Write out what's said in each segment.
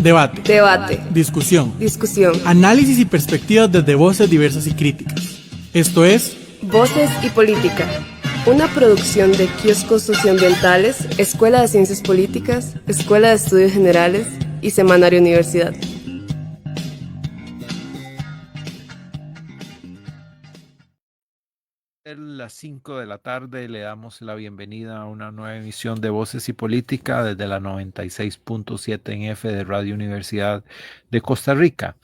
Debate. Debate. Discusión. Discusión. Análisis y perspectivas desde voces diversas y críticas. Esto es Voces y Política, una producción de Kioscos Socioambientales, Escuela de Ciencias Políticas, Escuela de Estudios Generales y Semanario Universidad. Las 5 de la tarde le damos la bienvenida a una nueva emisión de Voces y Política desde la 96.7 en F de Radio Universidad de Costa Rica,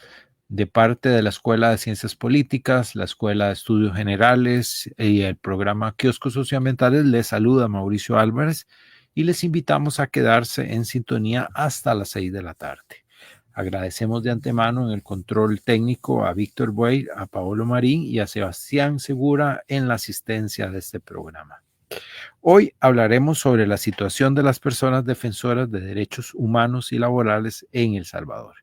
de parte de la Escuela de Ciencias Políticas, la Escuela de Estudios Generales y el programa Kioscos Socioambientales. Les saluda Mauricio Álvarez y les invitamos a quedarse en sintonía hasta las 6 de la tarde. Agradecemos de antemano en el control técnico a Víctor Buey, a Paolo Marín y a Sebastián Segura en la asistencia de este programa. Hoy hablaremos sobre la situación de las personas defensoras de derechos humanos y laborales en El Salvador.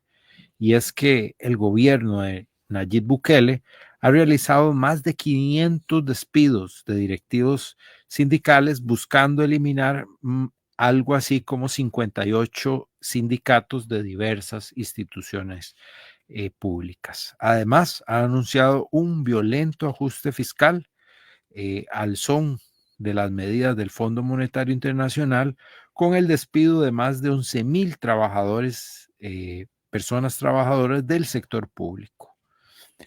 Y es que el gobierno de Nayib Bukele ha realizado más de 500 despidos de directivos sindicales buscando eliminar algo así como 58 sindicatos de diversas instituciones públicas. Además, ha anunciado un violento ajuste fiscal al son de las medidas del Fondo Monetario Internacional, con el despido de más de 11,000 trabajadores, personas trabajadoras del sector público.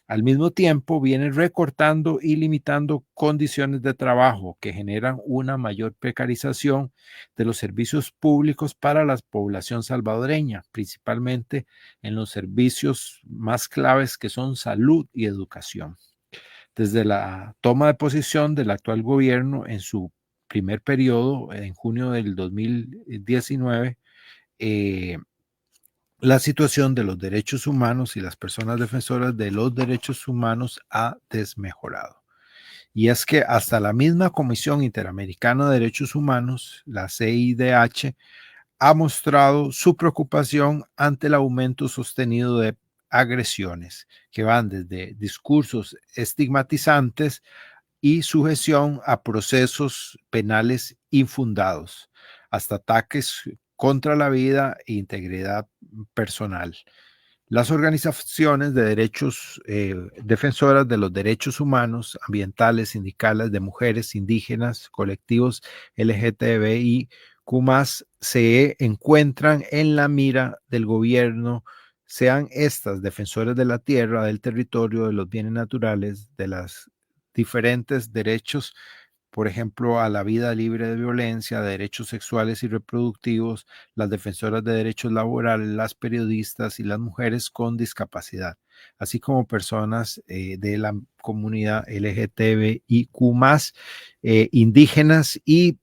Al mismo tiempo, viene recortando y limitando condiciones de trabajo que generan una mayor precarización de los servicios públicos para la población salvadoreña, principalmente en los servicios más claves que son salud y educación. Desde la toma de posición del actual gobierno en su primer periodo, en junio del 2019, la situación de los derechos humanos y las personas defensoras de los derechos humanos ha desmejorado. Y es que hasta la misma Comisión Interamericana de Derechos Humanos, la CIDH, ha mostrado su preocupación ante el aumento sostenido de agresiones que van desde discursos estigmatizantes y sujeción a procesos penales infundados, hasta ataques contra la vida e integridad personal. Las organizaciones de derechos, defensoras de los derechos humanos, ambientales, sindicales, de mujeres, indígenas, colectivos LGTBIQ+, se encuentran en la mira del gobierno, sean estas defensoras de la tierra, del territorio, de los bienes naturales, de los diferentes derechos, por ejemplo, a la vida libre de violencia, de derechos sexuales y reproductivos, las defensoras de derechos laborales, las periodistas y las mujeres con discapacidad, así como personas de la comunidad LGTBIQ+, indígenas y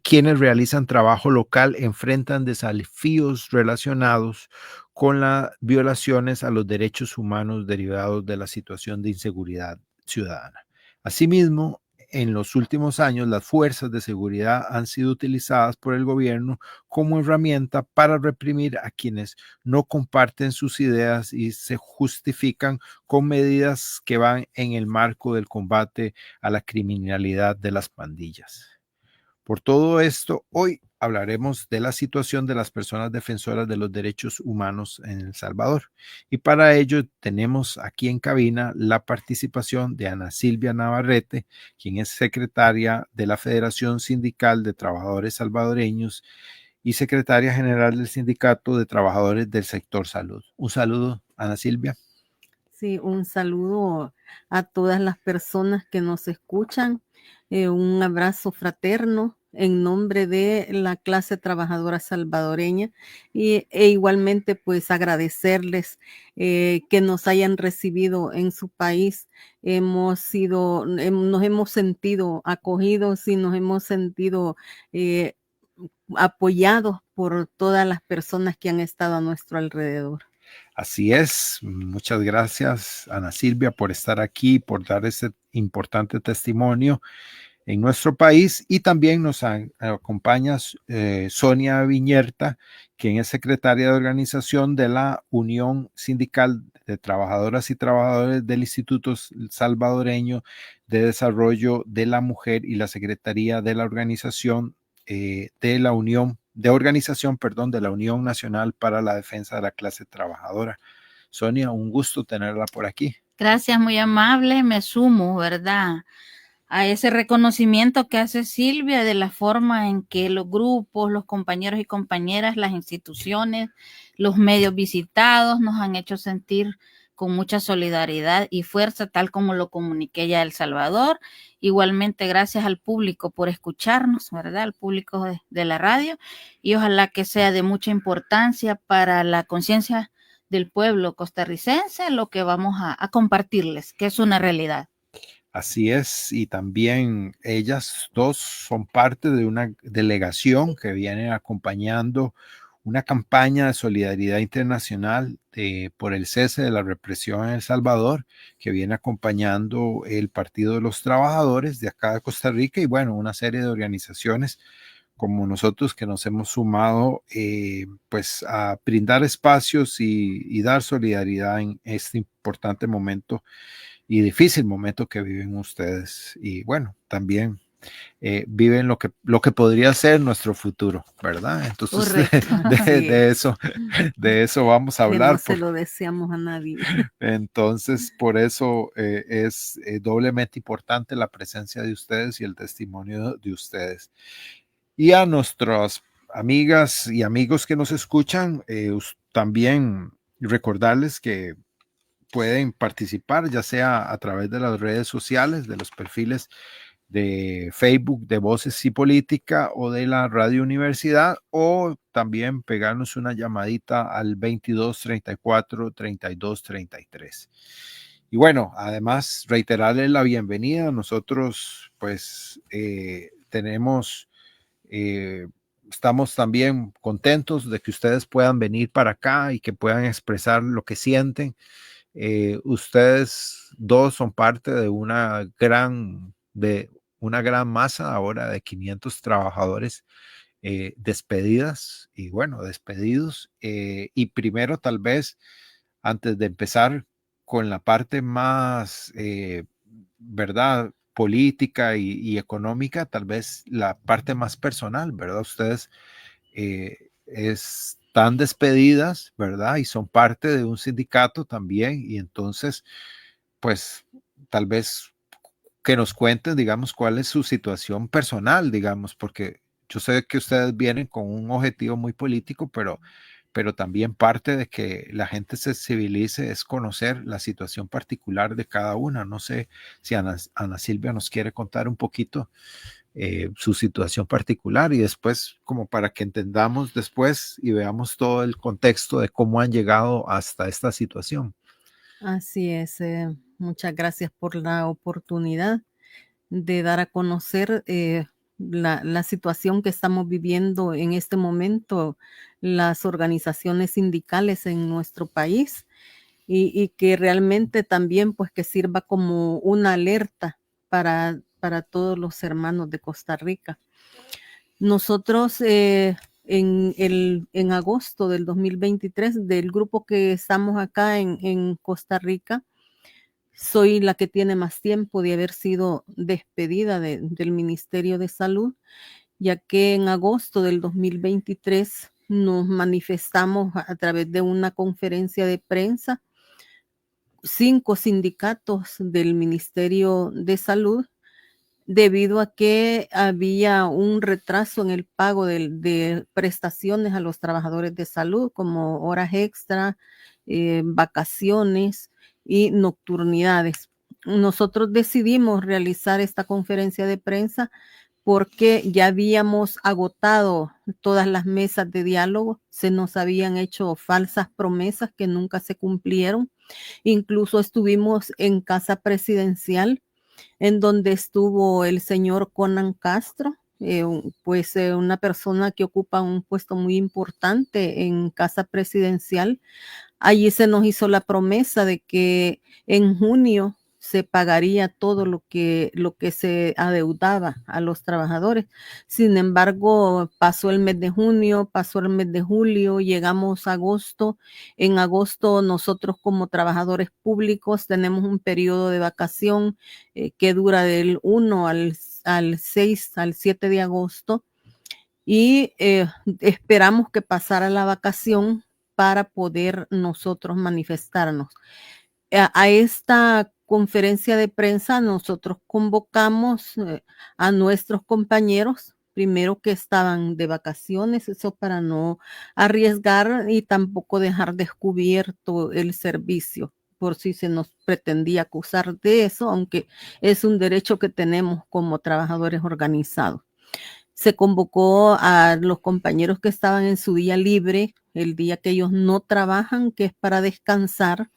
quienes realizan trabajo local enfrentan desafíos relacionados con las violaciones a los derechos humanos derivados de la situación de inseguridad ciudadana. Asimismo, en los últimos años, las fuerzas de seguridad han sido utilizadas por el gobierno como herramienta para reprimir a quienes no comparten sus ideas y se justifican con medidas que van en el marco del combate a la criminalidad de las pandillas. Por todo esto, hoy hablaremos de la situación de las personas defensoras de los derechos humanos en El Salvador. Y para ello tenemos aquí en cabina la participación de Ana Silvia Navarrete, quien es secretaria de la Federación Sindical de Trabajadores Salvadoreños y secretaria general del Sindicato de Trabajadores del Sector Salud. Un saludo, Ana Silvia. Sí, un saludo a todas las personas que nos escuchan, un abrazo fraterno en nombre de la clase trabajadora salvadoreña e igualmente pues agradecerles que nos hayan recibido en su país. Nos hemos sentido acogidos y nos hemos sentido apoyados por todas las personas que han estado a nuestro alrededor. Así es, muchas gracias Ana Silvia por estar aquí, por dar este importante testimonio en nuestro país, y también nos acompaña Sonia Viñerta, quien es secretaria de organización de la Unión Sindical de Trabajadoras y Trabajadores del Instituto Salvadoreño de Desarrollo de la Mujer y la Secretaría de la Organización de la Unión de organización, perdón, de la Unión Nacional para la Defensa de la Clase Trabajadora. Sonia, un gusto tenerla por aquí. Gracias, muy amable. Me sumo, ¿verdad?, a ese reconocimiento que hace Silvia de la forma en que los grupos, los compañeros y compañeras, las instituciones, los medios visitados nos han hecho sentir con mucha solidaridad y fuerza, tal como lo comuniqué ya a El Salvador. Igualmente, gracias al público por escucharnos, ¿verdad?, al público de la radio, y ojalá que sea de mucha importancia para la conciencia del pueblo costarricense lo que vamos a compartirles, que es una realidad. Así es, y también ellas dos son parte de una delegación que viene acompañando una campaña de solidaridad internacional por el cese de la represión en El Salvador, que viene acompañando el Partido de los Trabajadores de acá de Costa Rica, y bueno, una serie de organizaciones como nosotros que nos hemos sumado pues a brindar espacios y dar solidaridad en este importante momento y difícil momento que viven ustedes. Y bueno, también viven lo que podría ser nuestro futuro, ¿verdad? Entonces de eso vamos a hablar. No se lo deseamos a nadie. Entonces, por eso es doblemente importante la presencia de ustedes y el testimonio de ustedes. Y a nuestras amigas y amigos que nos escuchan, también recordarles que pueden participar, ya sea a través de las redes sociales, de los perfiles de Facebook de Voces y Política o de la Radio Universidad, o también pegarnos una llamadita al 22 34 32 33. Y bueno, además reiterarles la bienvenida. Nosotros pues estamos también contentos de que ustedes puedan venir para acá y que puedan expresar lo que sienten. Ustedes dos son parte de una gran masa ahora de 500 trabajadores despedidos. Y primero, tal vez, antes de empezar con la parte más, ¿verdad?, política y económica, tal vez la parte más personal, ¿verdad? Ustedes están despedidas, ¿verdad? Y son parte de un sindicato también, y entonces, pues, tal vez que nos cuenten, digamos, cuál es su situación personal, digamos, porque yo sé que ustedes vienen con un objetivo muy político, pero también parte de que la gente se civilice es conocer la situación particular de cada una. No sé si Ana Silvia nos quiere contar un poquito su situación particular, y después como para que entendamos después y veamos todo el contexto de cómo han llegado hasta esta situación. Así es. Muchas gracias por la oportunidad de dar a conocer la situación que estamos viviendo en este momento, las organizaciones sindicales en nuestro país, y que realmente también pues que sirva como una alerta para todos los hermanos de Costa Rica. Nosotros en agosto del 2023, del grupo que estamos acá en Costa Rica, soy la que tiene más tiempo de haber sido despedida del Ministerio de Salud, ya que en agosto del 2023 nos manifestamos a través de una conferencia de prensa, 5 sindicatos del Ministerio de Salud, debido a que había un retraso en el pago de prestaciones a los trabajadores de salud, como horas extra, vacaciones y nocturnidades. Nosotros decidimos realizar esta conferencia de prensa porque ya habíamos agotado todas las mesas de diálogo, se nos habían hecho falsas promesas que nunca se cumplieron. Incluso estuvimos en Casa Presidencial, en donde estuvo el señor Conan Castro, una persona que ocupa un puesto muy importante en Casa Presidencial. Allí se nos hizo la promesa de que en junio se pagaría todo lo que se adeudaba a los trabajadores. Sin embargo, pasó el mes de junio, pasó el mes de julio, llegamos a agosto. En agosto nosotros como trabajadores públicos tenemos un periodo de vacación que dura del 1 al 6, al 7 de agosto. y esperamos que pasara la vacación para poder nosotros manifestarnos. A esta conferencia de prensa nosotros convocamos a nuestros compañeros, primero que estaban de vacaciones, eso para no arriesgar y tampoco dejar descubierto el servicio por si se nos pretendía acusar de eso, aunque es un derecho que tenemos como trabajadores organizados. Se convocó a los compañeros que estaban en su día libre, el día que ellos no trabajan, que es para descansar,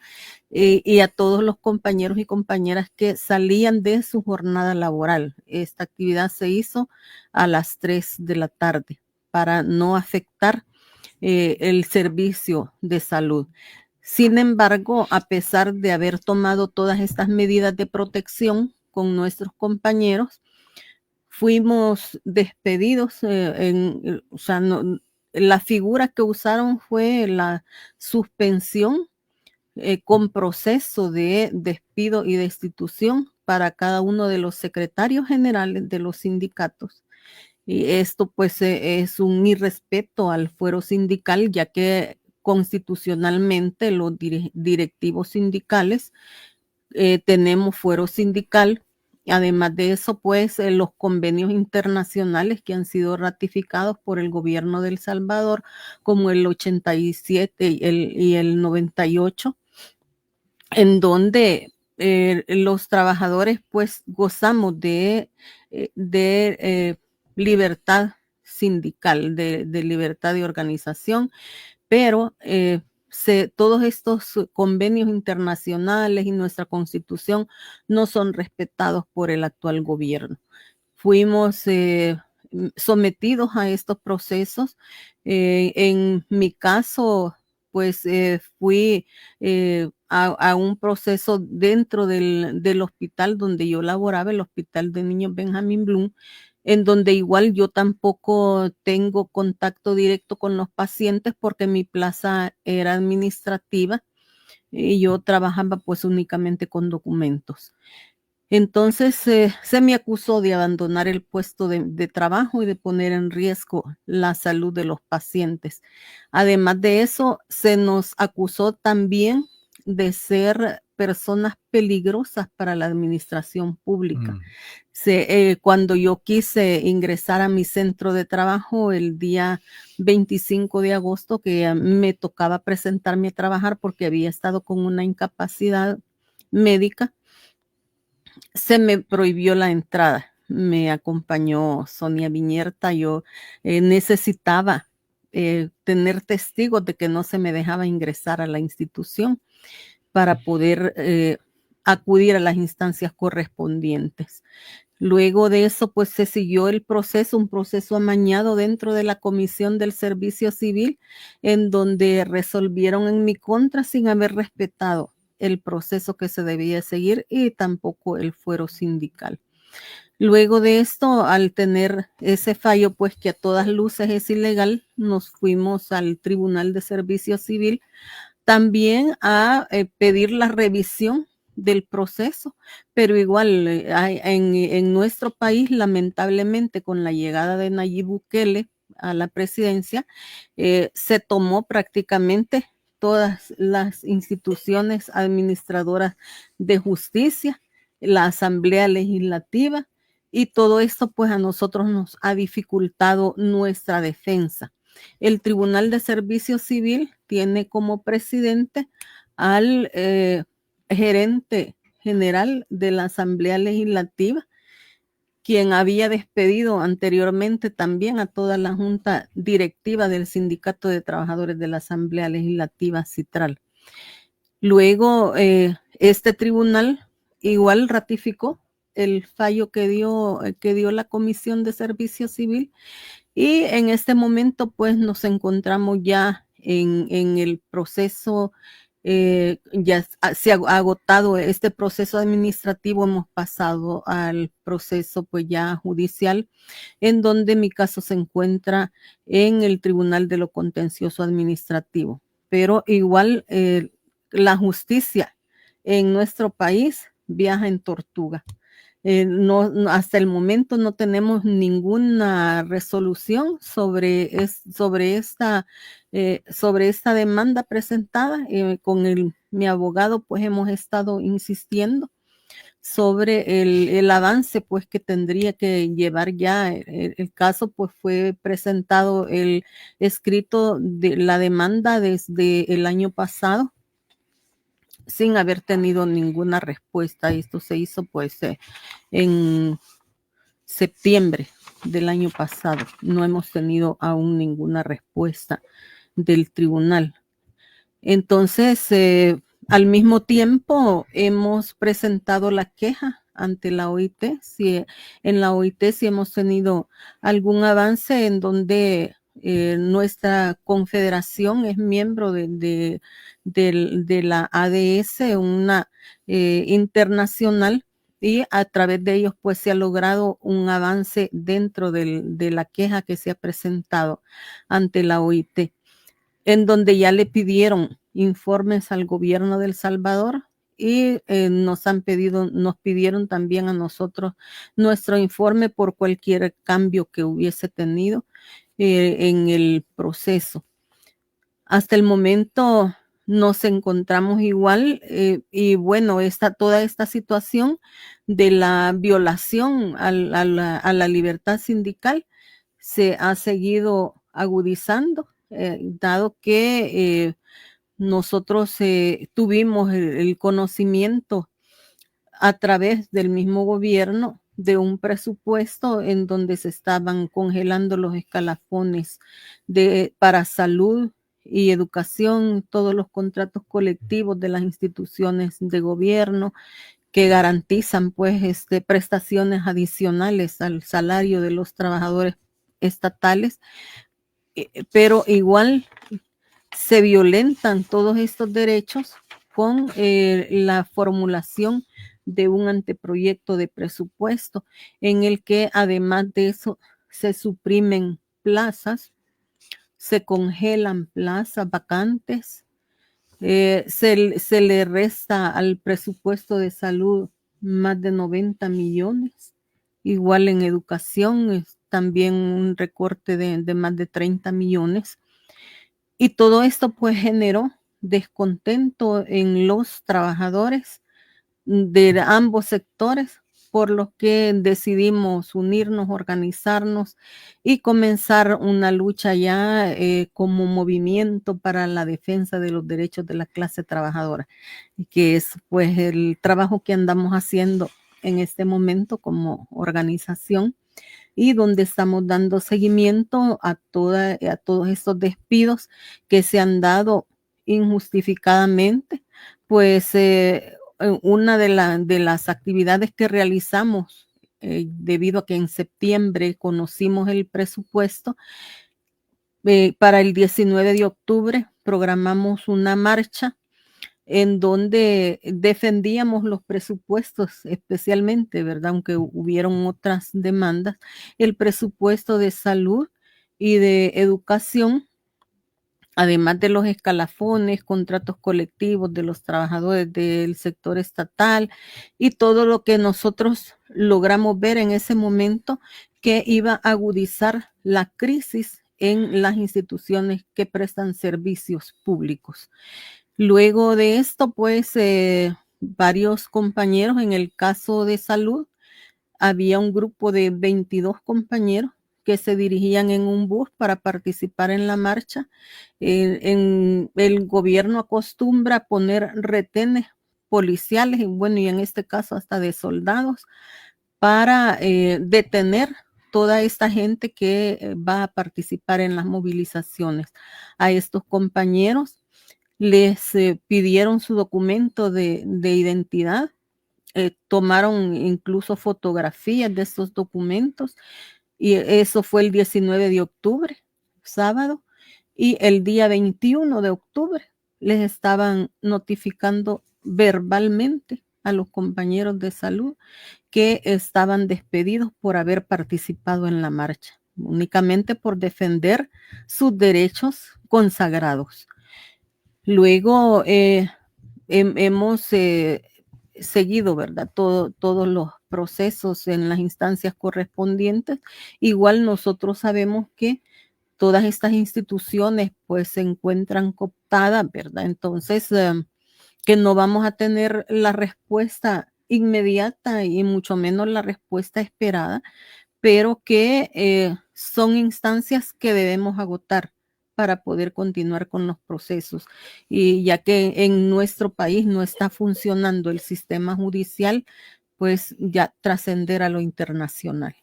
y a todos los compañeros y compañeras que salían de su jornada laboral. Esta actividad se hizo a las 3 de la tarde para no afectar el servicio de salud. Sin embargo, a pesar de haber tomado todas estas medidas de protección con nuestros compañeros, fuimos despedidos. O sea, la figura que usaron fue la suspensión con proceso de despido y destitución para cada uno de los secretarios generales de los sindicatos. Y esto pues es un irrespeto al fuero sindical, ya que constitucionalmente los directivos sindicales tenemos fuero sindical. Además de eso, pues los convenios internacionales que han sido ratificados por el gobierno de El Salvador, como el 87 y el 98, en donde los trabajadores pues gozamos de libertad sindical, de libertad de organización, pero todos estos convenios internacionales y nuestra constitución no son respetados por el actual gobierno. Fuimos sometidos a estos procesos. En mi caso, pues fui a un proceso dentro del hospital donde yo laboraba, el Hospital de Niños Benjamín Bloom, en donde igual yo tampoco tengo contacto directo con los pacientes porque mi plaza era administrativa y yo trabajaba pues únicamente con documentos. Entonces se me acusó de abandonar el puesto de trabajo y de poner en riesgo la salud de los pacientes. Además de eso, se nos acusó también de ser personas peligrosas para la administración pública. Cuando yo quise ingresar a mi centro de trabajo el día 25 de agosto, que me tocaba presentarme a trabajar porque había estado con una incapacidad médica, se me prohibió la entrada. Me acompañó Sonia Viñerta. Yo necesitaba tener testigos de que no se me dejaba ingresar a la institución para poder acudir a las instancias correspondientes. Luego de eso, pues se siguió el proceso, un proceso amañado dentro de la Comisión del Servicio Civil, en donde resolvieron en mi contra sin haber respetado el proceso que se debía seguir y tampoco el fuero sindical. Luego de esto, al tener ese fallo, pues que a todas luces es ilegal, nos fuimos al Tribunal de Servicio Civil también a pedir la revisión del proceso, pero igual en nuestro país, lamentablemente, con la llegada de Nayib Bukele a la presidencia, se tomó prácticamente todas las instituciones administradoras de justicia, la Asamblea Legislativa, y todo esto pues a nosotros nos ha dificultado nuestra defensa. El Tribunal de Servicio Civil tiene como presidente al gerente general de la Asamblea Legislativa, quien había despedido anteriormente también a toda la junta directiva del Sindicato de Trabajadores de la Asamblea Legislativa Citral. Luego, este tribunal igual ratificó el fallo que dio la Comisión de Servicio Civil, y en este momento pues nos encontramos ya en el proceso. Ya se ha agotado este proceso administrativo, hemos pasado al proceso pues ya judicial, en donde mi caso se encuentra en el Tribunal de lo Contencioso Administrativo. Pero igual la justicia en nuestro país viaja en tortuga. Hasta el momento no tenemos ninguna resolución sobre esta demanda presentada. Con mi abogado, pues hemos estado insistiendo sobre el avance, pues que tendría que llevar ya el caso. Pues fue presentado el escrito de la demanda desde el año pasado, sin haber tenido ninguna respuesta. Esto se hizo pues en septiembre del año pasado. No hemos tenido aún ninguna respuesta del tribunal. Entonces, al mismo tiempo, hemos presentado la queja ante la OIT. En la OIT sí hemos tenido algún avance en donde nuestra confederación es miembro de la ADS, una internacional, y a través de ellos pues se ha logrado un avance dentro de la queja que se ha presentado ante la OIT, en donde ya le pidieron informes al gobierno de El Salvador y nos pidieron también a nosotros nuestro informe por cualquier cambio que hubiese tenido en el proceso. Hasta el momento nos encontramos igual, y bueno, toda esta situación de la violación a la libertad sindical se ha seguido agudizando, dado que nosotros tuvimos el conocimiento a través del mismo gobierno de un presupuesto en donde se estaban congelando los escalafones para salud y educación, todos los contratos colectivos de las instituciones de gobierno que garantizan pues prestaciones adicionales al salario de los trabajadores estatales, pero igual se violentan todos estos derechos con la formulación de un anteproyecto de presupuesto en el que además de eso se suprimen plazas, se congelan plazas vacantes, se le resta al presupuesto de salud más de 90 millones, igual en educación también un recorte de más de 30 millones. Y todo esto pues generó descontento en los trabajadores de ambos sectores, por lo que decidimos unirnos, organizarnos y comenzar una lucha ya como movimiento para la defensa de los derechos de la clase trabajadora, que es pues el trabajo que andamos haciendo en este momento como organización, y donde estamos dando seguimiento a todos estos despidos que se han dado injustificadamente. Pues una de las actividades que realizamos, debido a que en septiembre conocimos el presupuesto, para el 19 de octubre programamos una marcha en donde defendíamos los presupuestos, especialmente, ¿verdad? Aunque hubieron otras demandas, el presupuesto de salud y de educación, además de los escalafones, contratos colectivos de los trabajadores del sector estatal y todo lo que nosotros logramos ver en ese momento que iba a agudizar la crisis en las instituciones que prestan servicios públicos. Luego de esto, pues, varios compañeros, en el caso de salud, había un grupo de 22 compañeros que se dirigían en un bus para participar en la marcha. El gobierno acostumbra a poner retenes policiales, y bueno, y en este caso hasta de soldados, para detener toda esta gente que va a participar en las movilizaciones. A estos compañeros les pidieron su documento de identidad, tomaron incluso fotografías de estos documentos, y eso fue el 19 de octubre, sábado, y el día 21 de octubre les estaban notificando verbalmente a los compañeros de salud que estaban despedidos por haber participado en la marcha, únicamente por defender sus derechos consagrados. Luego hemos seguido, ¿verdad? Todos los procesos en las instancias correspondientes. Igual nosotros sabemos que todas estas instituciones pues se encuentran cooptadas, ¿verdad? Entonces, que no vamos a tener la respuesta inmediata y mucho menos la respuesta esperada, pero que son instancias que debemos agotar para poder continuar con los procesos. Y ya que en nuestro país no está funcionando el sistema judicial, pues ya trascender a lo internacional.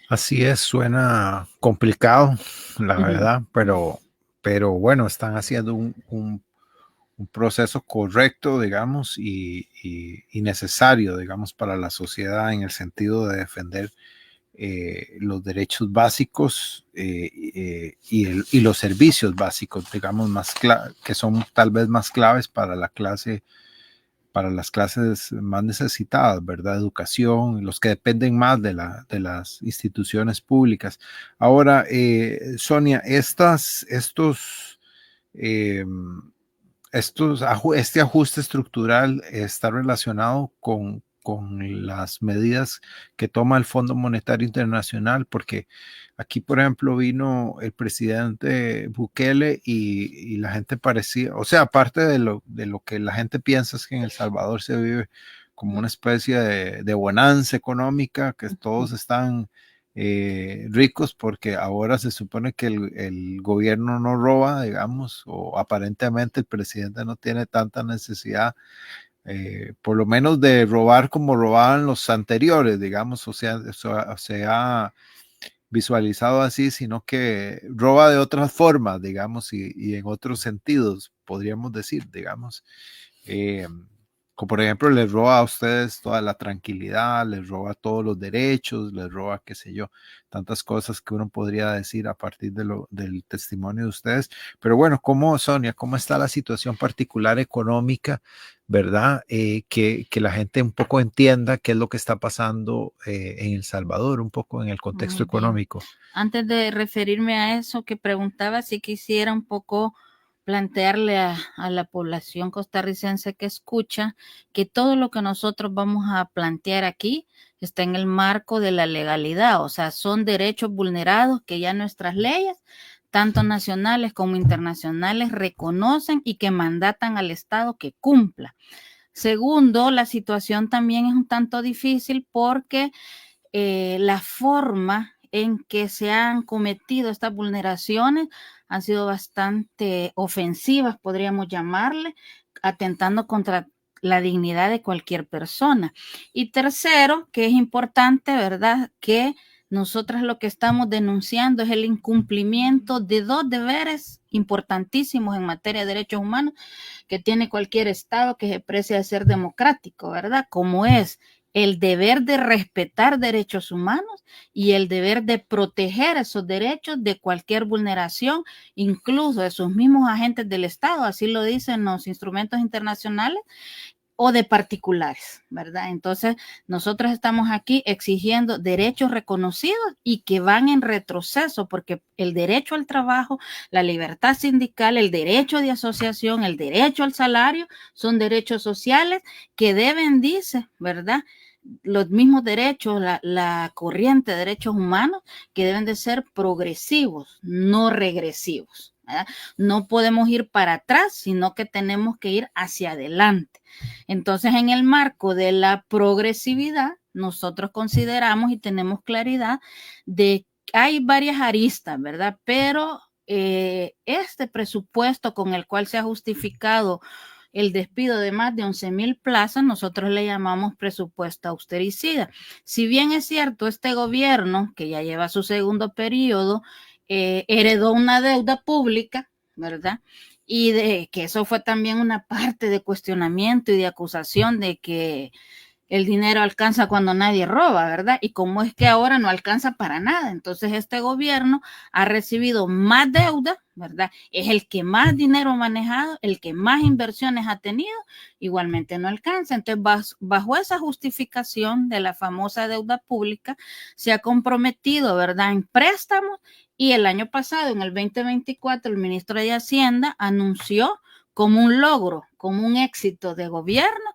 Así es, suena complicado, la verdad, pero bueno, están haciendo un proceso correcto, digamos, y necesario, digamos, para la sociedad en el sentido de defender los derechos básicos y los servicios básicos, digamos, que son tal vez más claves para las clases más necesitadas, ¿verdad? Educación, los que dependen más de las instituciones públicas. Ahora, Sonia, este ajuste estructural está relacionado con las medidas que toma el Fondo Monetario Internacional, porque aquí, por ejemplo, vino el presidente Bukele y la gente parecía, o sea, aparte de lo que la gente piensa es que en El Salvador se vive como una especie de bonanza económica, que todos están ricos porque ahora se supone que el gobierno no roba, digamos, o aparentemente el presidente no tiene tanta necesidad, por lo menos de robar como robaban los anteriores, digamos, o sea, se ha visualizado así, sino que roba de otras formas, digamos, y en otros sentidos, podríamos decir, digamos. Como por ejemplo, les roba a ustedes toda la tranquilidad, les roba todos los derechos, les roba, qué sé yo, tantas cosas que uno podría decir a partir del testimonio de ustedes. Pero bueno, Sonia, cómo está la situación particular económica, verdad? Que la gente un poco entienda qué es lo que está pasando en El Salvador, un poco en el contexto económico. Antes de referirme a eso que preguntaba, sí quisiera un poco plantearle a la población costarricense que escucha que todo lo que nosotros vamos a plantear aquí está en el marco de la legalidad, o sea, son derechos vulnerados que ya nuestras leyes, tanto nacionales como internacionales, reconocen y que mandatan al Estado que cumpla. Segundo, la situación también es un tanto difícil porque la forma en que se han cometido estas vulneraciones han sido bastante ofensivas, podríamos llamarle, atentando contra la dignidad de cualquier persona. Y tercero, que es importante, ¿verdad? Que nosotras lo que estamos denunciando es el incumplimiento de dos deberes importantísimos en materia de derechos humanos que tiene cualquier Estado que se precie de ser democrático, ¿verdad? Como es el deber de respetar derechos humanos y el deber de proteger esos derechos de cualquier vulneración, incluso de sus mismos agentes del Estado, así lo dicen los instrumentos internacionales, o de particulares, ¿verdad? Entonces, nosotros estamos aquí exigiendo derechos reconocidos y que van en retroceso, porque el derecho al trabajo, la libertad sindical, el derecho de asociación, el derecho al salario, son derechos sociales que deben, dice, ¿verdad?, los mismos derechos, la corriente de derechos humanos, que deben de ser progresivos, no regresivos, ¿verdad? No podemos ir para atrás, sino que tenemos que ir hacia adelante. Entonces, en el marco de la progresividad, nosotros consideramos y tenemos claridad de que hay varias aristas, ¿verdad? Pero este presupuesto con el cual se ha justificado el despido de más de 11,000 plazas, nosotros le llamamos presupuesto austericida. Si bien es cierto, este gobierno, que ya lleva su segundo periodo, heredó una deuda pública, ¿verdad? Y de que eso fue también una parte de cuestionamiento y de acusación de que el dinero alcanza cuando nadie roba, ¿verdad? Y cómo es que ahora no alcanza para nada. Entonces, este gobierno ha recibido más deuda, ¿verdad? Es el que más dinero ha manejado, el que más inversiones ha tenido, igualmente no alcanza. Entonces, bajo esa justificación de la famosa deuda pública, se ha comprometido, ¿verdad?, en préstamos, y el año pasado, en el 2024, el ministro de Hacienda anunció como un logro, como un éxito de gobierno,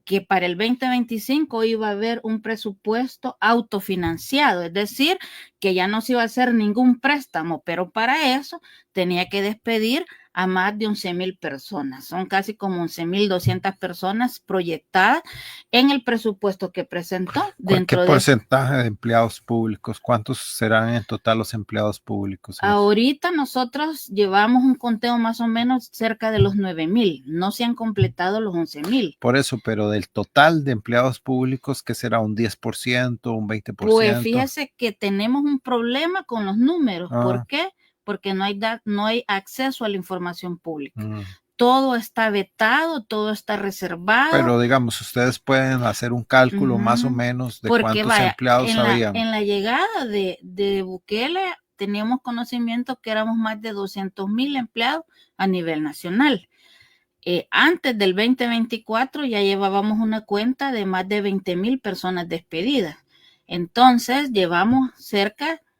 que para el 2025 iba a haber un presupuesto autofinanciado, es decir, que ya no se iba a hacer ningún préstamo, pero para eso tenía que despedir a más de 11,000 personas. Son casi como 11,200 personas proyectadas en el presupuesto que presentó. ¿Qué porcentaje de empleados públicos? ¿Cuántos serán en total los empleados públicos? Ahorita nosotros llevamos un conteo más o menos cerca de los 9,000. No se han completado los 11,000. Por eso, pero del total de empleados públicos, ¿qué será? ¿Un 10%, un 20%? Pues fíjese que tenemos un problema con los números. ¿Por qué? Porque no hay acceso a la información pública. Todo está vetado, todo está reservado. Pero digamos, ustedes pueden hacer un cálculo más o menos de cuántos empleados habían. En la llegada de Bukele teníamos conocimiento que éramos más de 200,000 empleados a nivel nacional. Antes del 2024 ya llevábamos una cuenta de más de 20,000 personas despedidas. Entonces llevamos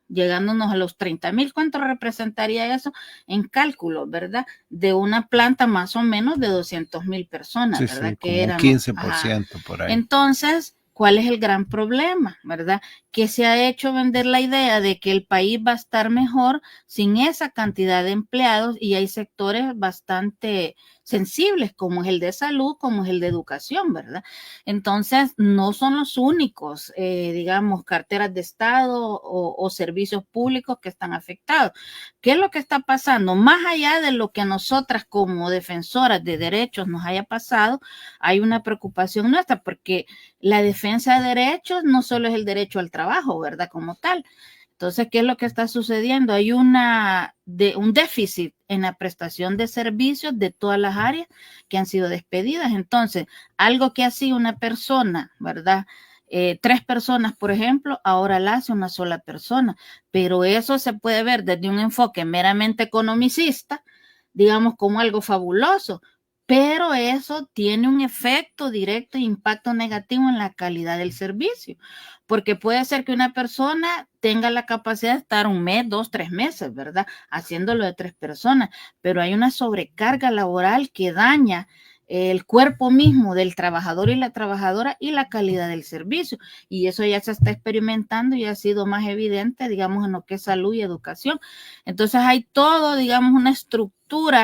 llegándonos a los 30,000. ¿Cuánto representaría eso en cálculo, verdad? De una planta más o menos de 200,000 personas, sí, ¿verdad? Sí, que éramos, 15% por ahí. Entonces, ¿cuál es el gran problema, verdad? Que se ha hecho vender la idea de que el país va a estar mejor sin esa cantidad de empleados, y hay sectores bastante sensibles, como es el de salud, como es el de educación, ¿verdad? Entonces, no son los únicos, digamos, carteras de Estado o servicios públicos que están afectados. ¿Qué es lo que está pasando? Más allá de lo que a nosotras como defensoras de derechos nos haya pasado, hay una preocupación nuestra, porque la defensa de derechos no solo es el derecho al trabajo, ¿verdad? Como tal. Entonces, ¿qué es lo que está sucediendo? Hay un déficit en la prestación de servicios de todas las áreas que han sido despedidas. Entonces, algo que hacía una persona, ¿verdad? 3 personas, por ejemplo, ahora la hace una sola persona. Pero eso se puede ver desde un enfoque meramente economicista, digamos, como algo fabuloso. Pero eso tiene un efecto directo e impacto negativo en la calidad del servicio, porque puede ser que una persona tenga la capacidad de estar 1 mes, 2, 3 meses, ¿verdad? Haciéndolo de 3 personas, pero hay una sobrecarga laboral que daña el cuerpo mismo del trabajador y la trabajadora y la calidad del servicio, y eso ya se está experimentando y ha sido más evidente, digamos, en lo que es salud y educación. Entonces hay todo, digamos, una estructura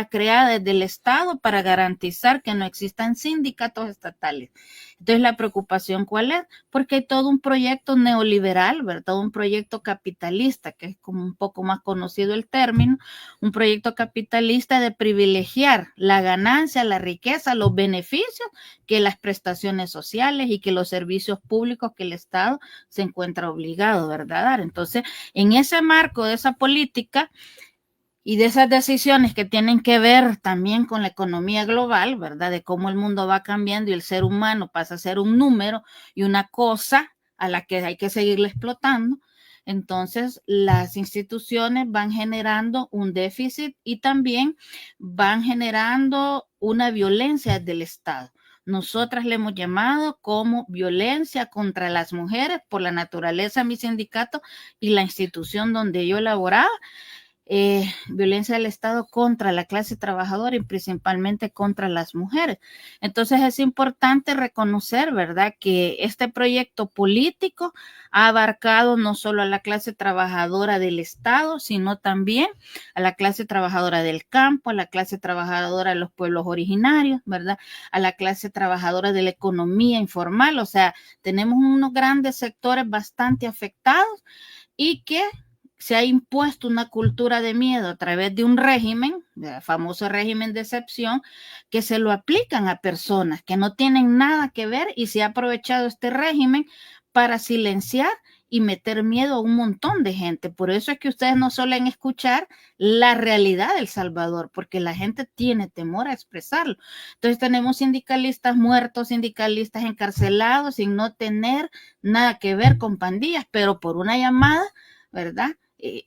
creada desde el Estado para garantizar que no existan sindicatos estatales. Entonces, la preocupación, ¿cuál es? Porque hay todo un proyecto neoliberal, ¿verdad? Un proyecto capitalista, que es como un poco más conocido el término, un proyecto capitalista de privilegiar la ganancia, la riqueza, los beneficios que las prestaciones sociales y que los servicios públicos que el Estado se encuentra obligado, ¿verdad? A dar. Entonces, en ese marco de esa política y de esas decisiones que tienen que ver también con la economía global, ¿verdad? De cómo el mundo va cambiando y el ser humano pasa a ser un número y una cosa a la que hay que seguirle explotando. Entonces, las instituciones van generando un déficit y también van generando una violencia del Estado. Nosotras le hemos llamado como violencia contra las mujeres por la naturaleza de mi sindicato y la institución donde yo laboraba. Violencia del Estado contra la clase trabajadora y principalmente contra las mujeres. Entonces es importante reconocer, ¿verdad?, que este proyecto político ha abarcado no solo a la clase trabajadora del Estado, sino también a la clase trabajadora del campo, a la clase trabajadora de los pueblos originarios, ¿verdad?, a la clase trabajadora de la economía informal. O sea, tenemos unos grandes sectores bastante afectados y que se ha impuesto una cultura de miedo a través de un régimen, el famoso régimen de excepción, que se lo aplican a personas que no tienen nada que ver, y se ha aprovechado este régimen para silenciar y meter miedo a un montón de gente. Por eso es que ustedes no suelen escuchar la realidad de El Salvador, porque la gente tiene temor a expresarlo. Entonces tenemos sindicalistas muertos, sindicalistas encarcelados sin no tener nada que ver con pandillas, pero por una llamada, ¿verdad?,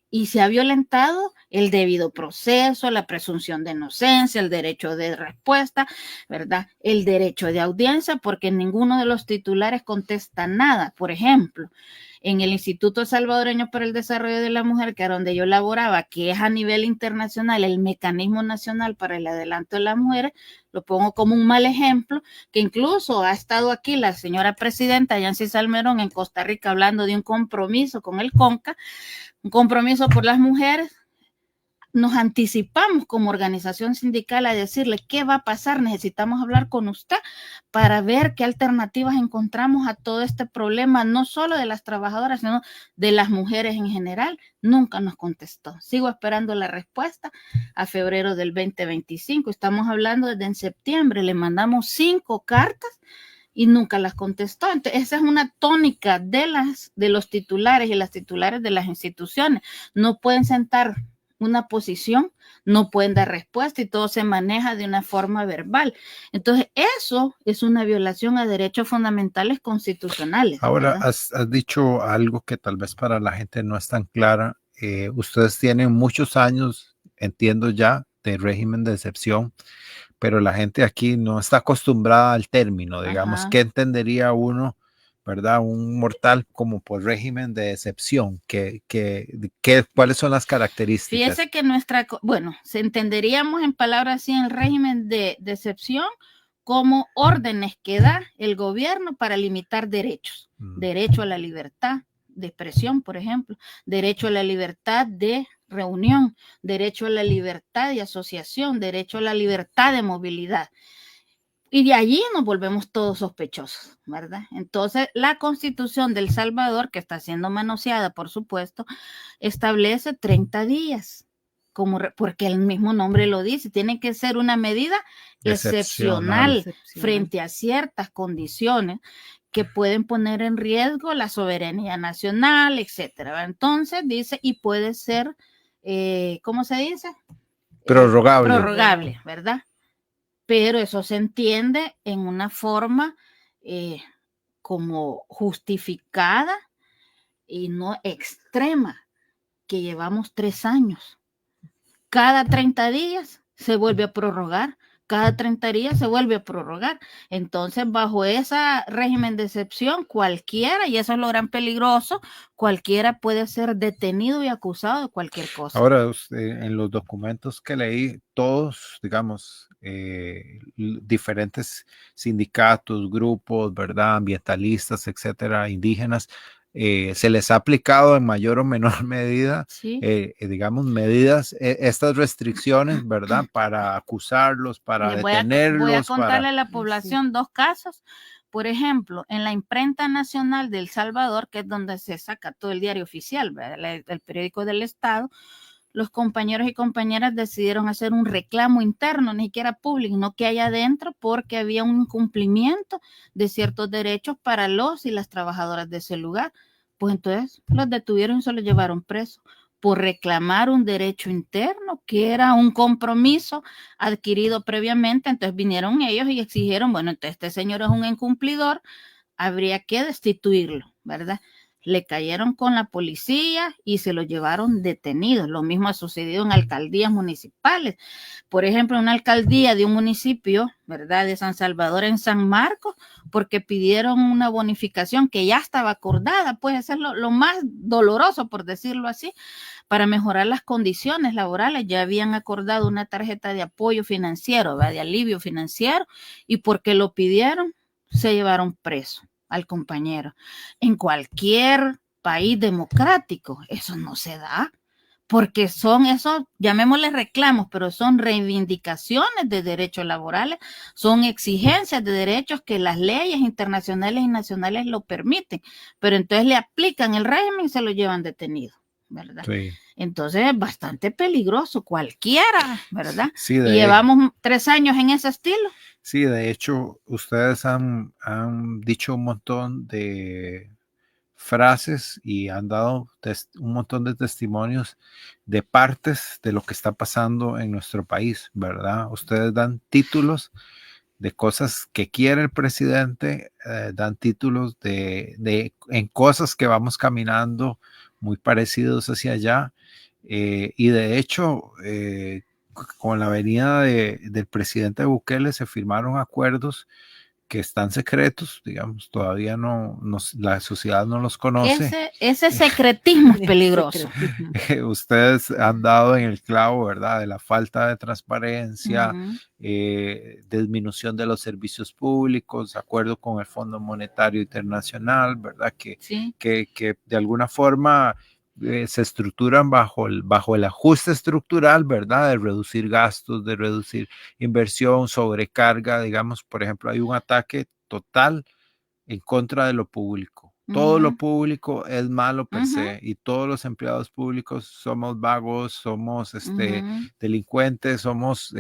y se ha violentado el debido proceso, la presunción de inocencia, el derecho de respuesta, ¿verdad?, el derecho de audiencia, porque ninguno de los titulares contesta nada. Por ejemplo, en el Instituto Salvadoreño para el Desarrollo de la Mujer, que era donde yo laboraba, que es a nivel internacional el mecanismo nacional para el adelanto de las mujeres, lo pongo como un mal ejemplo, que incluso ha estado aquí la señora presidenta Yancy Salmerón en Costa Rica hablando de un compromiso con el CONCA, un compromiso por las mujeres. Nos anticipamos como organización sindical a decirle qué va a pasar, necesitamos hablar con usted para ver qué alternativas encontramos a todo este problema, no solo de las trabajadoras, sino de las mujeres en general. Nunca nos contestó. Sigo esperando la respuesta a febrero del 2025. Estamos hablando desde en septiembre, le mandamos 5 cartas y nunca las contestó. Entonces, esa es una tónica de los titulares y las titulares de las instituciones. No pueden sentar una posición, no pueden dar respuesta y todo se maneja de una forma verbal. Entonces, eso es una violación a derechos fundamentales constitucionales. Ahora, has dicho algo que tal vez para la gente no es tan clara. Ustedes tienen muchos años, entiendo ya, de régimen de excepción, pero la gente aquí no está acostumbrada al término, digamos. Ajá. ¿Qué entendería uno, verdad? Un mortal como por régimen de excepción. ¿Cuáles son las características? Fíjese que se entenderíamos en palabras así en el régimen de excepción como órdenes que da el gobierno para limitar derechos. Derecho a la libertad de expresión, por ejemplo, derecho a la libertad de reunión, derecho a la libertad de asociación, derecho a la libertad de movilidad. Y de allí nos volvemos todos sospechosos, ¿verdad? Entonces, la Constitución de El Salvador, que está siendo manoseada, por supuesto, establece 30 días, porque el mismo nombre lo dice, tiene que ser una medida excepcional frente a ciertas condiciones que pueden poner en riesgo la soberanía nacional, etcétera. Entonces, dice, y puede ser, ¿cómo se dice? Prorrogable. Prorrogable, ¿verdad? Pero eso se entiende en una forma como justificada y no extrema, que llevamos 3 años. Cada 30 días se vuelve a prorrogar, cada 30 días se vuelve a prorrogar. Entonces, bajo ese régimen de excepción, cualquiera, y eso es lo gran peligroso, cualquiera puede ser detenido y acusado de cualquier cosa. Ahora, en los documentos que leí, todos, digamos, diferentes sindicatos, grupos, ¿verdad? Ambientalistas, etcétera, indígenas, se les ha aplicado en mayor o menor medida, sí, digamos, medidas, estas restricciones, ¿verdad? Para acusarlos, para detenerlos. Voy a contarle a la población 2 casos. Por ejemplo, en la imprenta nacional de El Salvador, que es donde se saca todo el diario oficial, ¿verdad? El periódico del Estado, los compañeros y compañeras decidieron hacer un reclamo interno, ni siquiera público, no que haya adentro, porque había un incumplimiento de ciertos derechos para los y las trabajadoras de ese lugar. Pues entonces los detuvieron y se los llevaron presos por reclamar un derecho interno que era un compromiso adquirido previamente. Entonces vinieron ellos y exigieron, bueno, entonces este señor es un incumplidor, habría que destituirlo, ¿verdad? Le cayeron con la policía y se lo llevaron detenido. Lo mismo ha sucedido en alcaldías municipales. Por ejemplo, una alcaldía de un municipio, ¿verdad?, de San Salvador en San Marcos, porque pidieron una bonificación que ya estaba acordada, puede ser lo más doloroso, por decirlo así, para mejorar las condiciones laborales. Ya habían acordado una tarjeta de apoyo financiero, ¿verdad?, de alivio financiero, y porque lo pidieron, se llevaron preso al compañero. En cualquier país democrático eso no se da, porque son esos, llamémosle reclamos, pero son reivindicaciones de derechos laborales, son exigencias de derechos que las leyes internacionales y nacionales lo permiten, pero entonces le aplican el régimen y se lo llevan detenido, ¿verdad? Sí. Entonces es bastante peligroso, cualquiera, ¿verdad? Sí, y llevamos 3 años en ese estilo. Sí, de hecho, ustedes han dicho un montón de frases y han dado un montón de testimonios de partes de lo que está pasando en nuestro país, ¿verdad? Ustedes dan títulos de cosas que quiere el presidente, dan títulos en cosas que vamos caminando muy parecidos hacia allá, y de hecho, con la venida del presidente Bukele se firmaron acuerdos que están secretos, digamos, todavía la sociedad no los conoce. Ese secretismo es peligroso. Ustedes han dado en el clavo, ¿verdad? De la falta de transparencia, disminución de los servicios públicos, de acuerdo con el Fondo Monetario Internacional, ¿verdad? Que de alguna forma se estructuran bajo el ajuste estructural, ¿verdad? De reducir gastos, de reducir inversión, sobrecarga, digamos, por ejemplo, hay un ataque total en contra de lo público. Todo lo público es malo per se, y todos los empleados públicos somos vagos, somos delincuentes, somos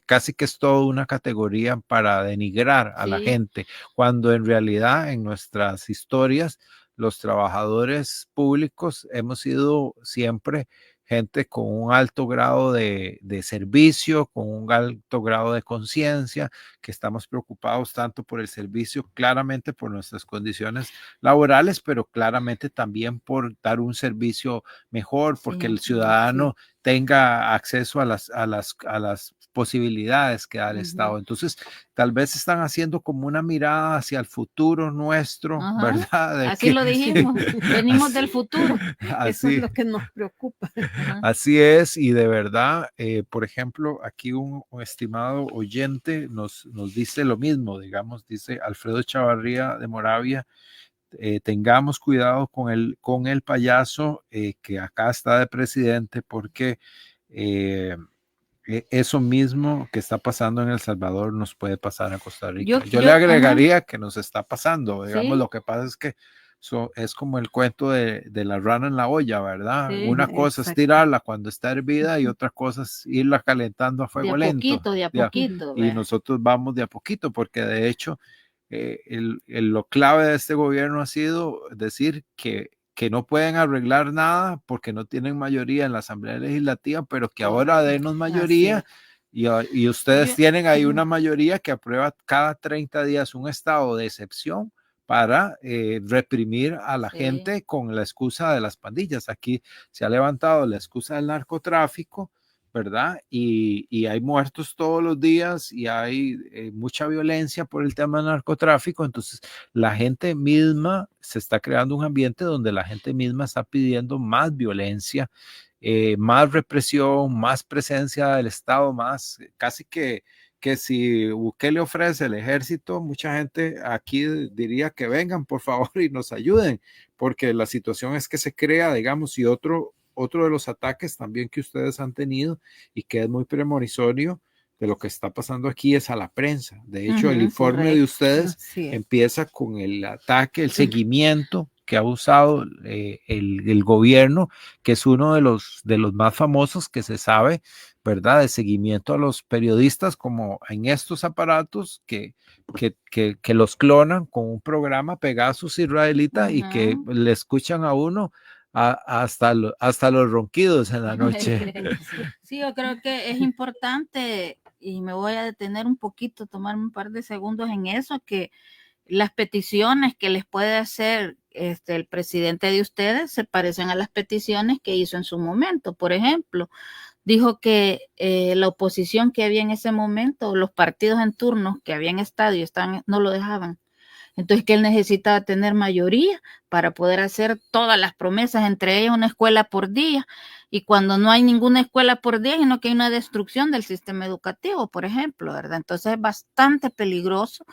casi que es toda una categoría para denigrar a la gente, cuando en realidad en nuestras historias los trabajadores públicos hemos sido siempre gente con un alto grado de servicio, con un alto grado de conciencia, que estamos preocupados tanto por el servicio, claramente por nuestras condiciones laborales, pero claramente también por dar un servicio mejor, porque el ciudadano tenga acceso a las posibilidades que da el Estado. Entonces, tal vez están haciendo como una mirada hacia el futuro nuestro, ¿verdad? Así lo dijimos, venimos del futuro. Eso es lo que nos preocupa. Así es, y de verdad, por ejemplo, aquí un estimado oyente nos dice lo mismo, digamos, dice Alfredo Chavarría de Moravia, tengamos cuidado con el payaso que acá está de presidente, porque eso mismo que está pasando en El Salvador nos puede pasar en Costa Rica. Yo le agregaría que nos está pasando, digamos, lo que pasa es que es como el cuento de la rana en la olla, ¿verdad? Una cosa es tirarla cuando está hervida y otra cosa es irla calentando a fuego lento. De a poquito. Y nosotros vamos de a poquito, porque de hecho lo clave de este gobierno ha sido decir que no pueden arreglar nada porque no tienen mayoría en la Asamblea Legislativa, pero que ahora denos mayoría y ustedes tienen ahí una mayoría que aprueba cada 30 días un estado de excepción para reprimir a la gente con la excusa de las pandillas. Aquí se ha levantado la excusa del narcotráfico, ¿verdad? Y hay muertos todos los días y hay mucha violencia por el tema del narcotráfico. Entonces, la gente misma se está creando un ambiente donde la gente misma está pidiendo más violencia, más represión, más presencia del Estado, más casi que si Bukele ofrece el ejército, mucha gente aquí diría que vengan, por favor, y nos ayuden, porque la situación es que se crea, digamos, y otro de los ataques también que ustedes han tenido y que es muy premonitorio de lo que está pasando aquí es a la prensa. De hecho, el informe de ustedes empieza con el ataque, el seguimiento que ha usado el gobierno, que es uno de los más famosos que se sabe, ¿verdad? De seguimiento a los periodistas, como en estos aparatos que los clonan con un programa Pegasus israelita y que le escuchan a uno hasta los ronquidos en la noche. Sí, yo creo que es importante, y me voy a detener un poquito, tomar un par de segundos en eso, que las peticiones que les puede hacer el presidente de ustedes se parecen a las peticiones que hizo en su momento. Por ejemplo, dijo que la oposición que había en ese momento, los partidos en turno que habían estado y no lo dejaban. Entonces que él necesitaba tener mayoría para poder hacer todas las promesas, entre ellas una escuela por día. Y cuando no hay ninguna escuela por día, sino que hay una destrucción del sistema educativo, por ejemplo, ¿verdad? Entonces es bastante peligroso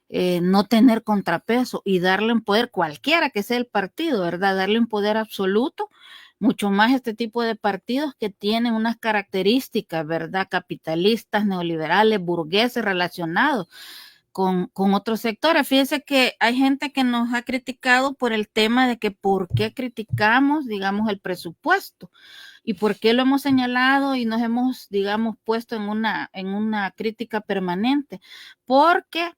no tener contrapeso y darle un poder, cualquiera que sea el partido, ¿verdad? Darle un poder absoluto, mucho más este tipo de partidos que tienen unas características, ¿verdad? Capitalistas, neoliberales, burgueses relacionados con otros sectores. Fíjense que hay gente que nos ha criticado por el tema de que por qué criticamos, digamos, el presupuesto y por qué lo hemos señalado y nos hemos, digamos, puesto en una crítica permanente, porque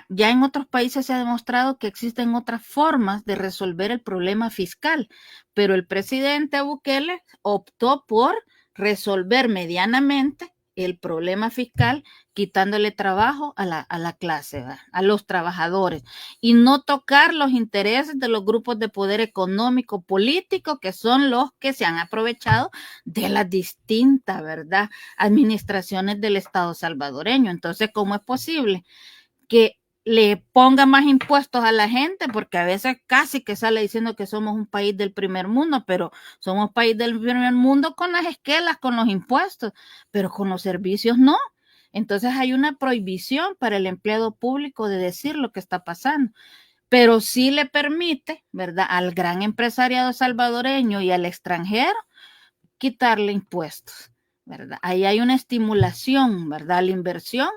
ya en otros países se ha demostrado que existen otras formas de resolver el problema fiscal, pero el presidente Bukele optó por resolver medianamente el problema fiscal quitándole trabajo a la clase, ¿verdad? A los trabajadores, y no tocar los intereses de los grupos de poder económico, político, que son los que se han aprovechado de las distintas, ¿verdad?, administraciones del Estado salvadoreño. Entonces, ¿cómo es posible que le ponga más impuestos a la gente, porque a veces casi que sale diciendo que somos un país del primer mundo, pero somos país del primer mundo con las esquelas, con los impuestos, pero con los servicios no. Entonces hay una prohibición para el empleado público de decir lo que está pasando, pero sí le permite, ¿verdad?, al gran empresariado salvadoreño y al extranjero quitarle impuestos, ¿verdad? Ahí hay una estimulación, ¿verdad?, a la inversión,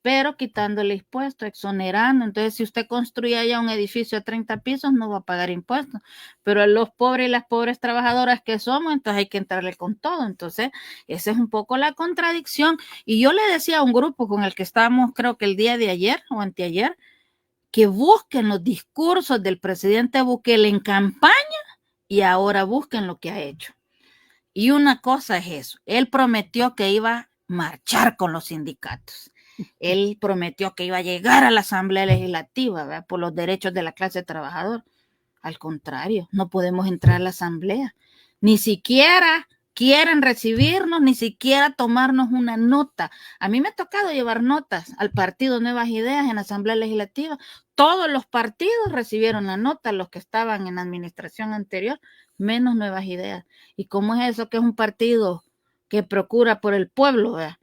pero quitándole impuestos, exonerando. Entonces, si usted construye allá un edificio a 30 pisos, no va a pagar impuestos. Pero a los pobres y las pobres trabajadoras que somos, entonces hay que entrarle con todo. Entonces, esa es un poco la contradicción. Y yo le decía a un grupo con el que estábamos, creo que el día de ayer o anteayer, que busquen los discursos del presidente Bukele en campaña y ahora busquen lo que ha hecho. Y una cosa es eso, él prometió que iba a marchar con los sindicatos. Él prometió que iba a llegar a la Asamblea Legislativa, ¿verdad?, por los derechos de la clase trabajadora. Al contrario, no podemos entrar a la Asamblea. Ni siquiera quieren recibirnos, ni siquiera tomarnos una nota. A mí me ha tocado llevar notas al partido Nuevas Ideas en la Asamblea Legislativa. Todos los partidos recibieron la nota, los que estaban en la administración anterior, menos Nuevas Ideas. ¿Y cómo es eso que es un partido que procura por el pueblo, ¿verdad?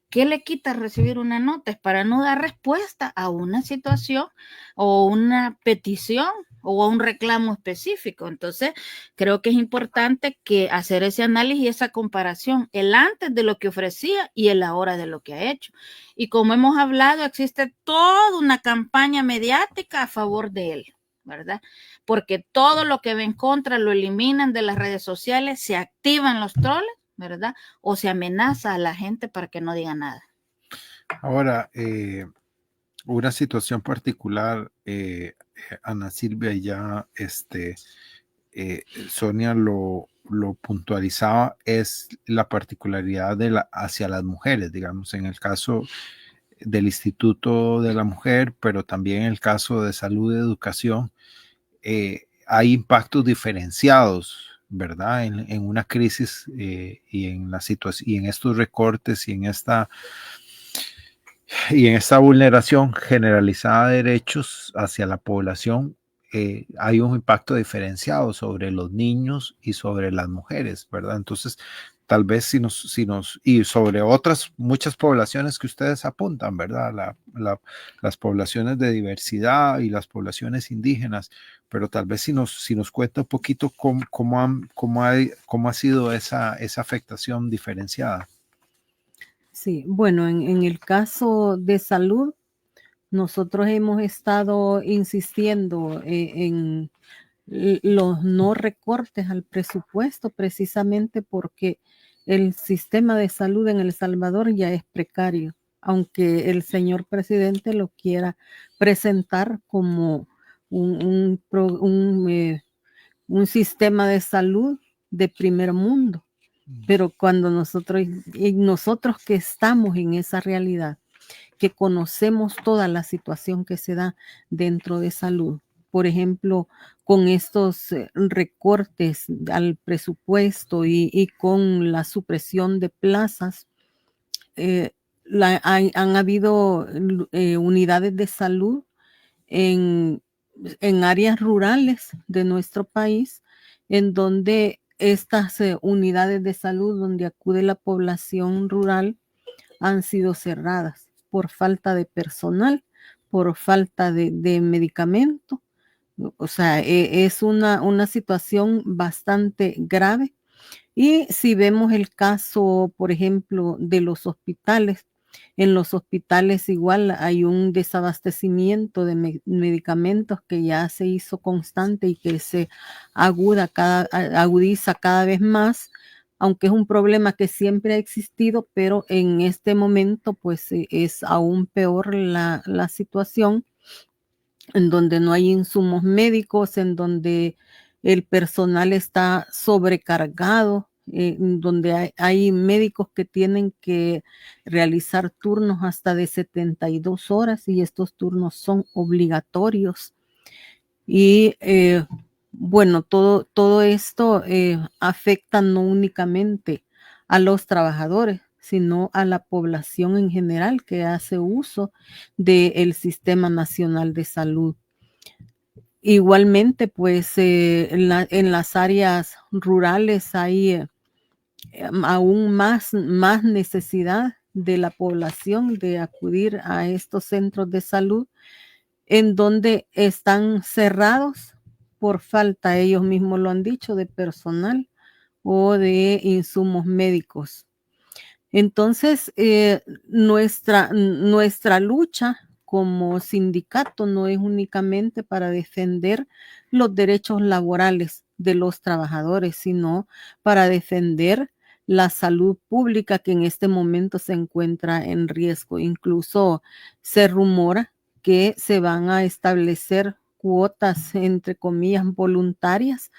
¿Qué le quita recibir una nota? Es para no dar respuesta a una situación o una petición o a un reclamo específico. Entonces, creo que es importante que hacer ese análisis y esa comparación, el antes de lo que ofrecía y el ahora de lo que ha hecho. Y como hemos hablado, existe toda una campaña mediática a favor de él, ¿verdad? Porque todo lo que ve en contra lo eliminan de las redes sociales, se activan los troles, ¿verdad? O se amenaza a la gente para que no diga nada. Ahora, una situación particular, Ana Silvia, ya Sonia lo puntualizaba, es la particularidad hacia las mujeres, digamos, en el caso del Instituto de la Mujer, pero también en el caso de salud y educación, hay impactos diferenciados, ¿verdad? En una crisis y en la situación y en estos recortes y en esta vulneración generalizada de derechos hacia la población. Hay un impacto diferenciado sobre los niños y sobre las mujeres, ¿verdad? Entonces, tal vez y sobre otras muchas poblaciones que ustedes apuntan, ¿verdad? Las poblaciones de diversidad y las poblaciones indígenas, pero tal vez si nos cuenta un poquito cómo ha sido esa afectación diferenciada. Sí, bueno, en el caso de salud, nosotros hemos estado insistiendo en los no recortes al presupuesto precisamente porque el sistema de salud en El Salvador ya es precario, aunque el señor presidente lo quiera presentar como un sistema de salud de primer mundo. Pero cuando nosotros que estamos en esa realidad, que conocemos toda la situación que se da dentro de salud, por ejemplo, con estos recortes al presupuesto y con la supresión de plazas, han habido unidades de salud en áreas rurales de nuestro país, en donde estas unidades de salud donde acude la población rural han sido cerradas por falta de personal, por falta de medicamento. O sea, es una situación bastante grave. Y si vemos el caso, por ejemplo, de los hospitales, en los hospitales igual hay un desabastecimiento de medicamentos que ya se hizo constante y que se agudiza cada vez más, aunque es un problema que siempre ha existido, pero en este momento pues es aún peor la situación, en donde no hay insumos médicos, en donde el personal está sobrecargado, donde hay médicos que tienen que realizar turnos hasta de 72 horas y estos turnos son obligatorios. Y bueno, todo esto afecta no únicamente a los trabajadores, sino a la población en general que hace uso del Sistema Nacional de Salud. Igualmente, pues en las áreas rurales hay aún más necesidad de la población de acudir a estos centros de salud, en donde están cerrados por falta, ellos mismos lo han dicho, de personal o de insumos médicos. Entonces, nuestra lucha como sindicato no es únicamente para defender los derechos laborales de los trabajadores, sino para defender la salud pública que en este momento se encuentra en riesgo. Incluso se rumora que se van a establecer cuotas, entre comillas, voluntarias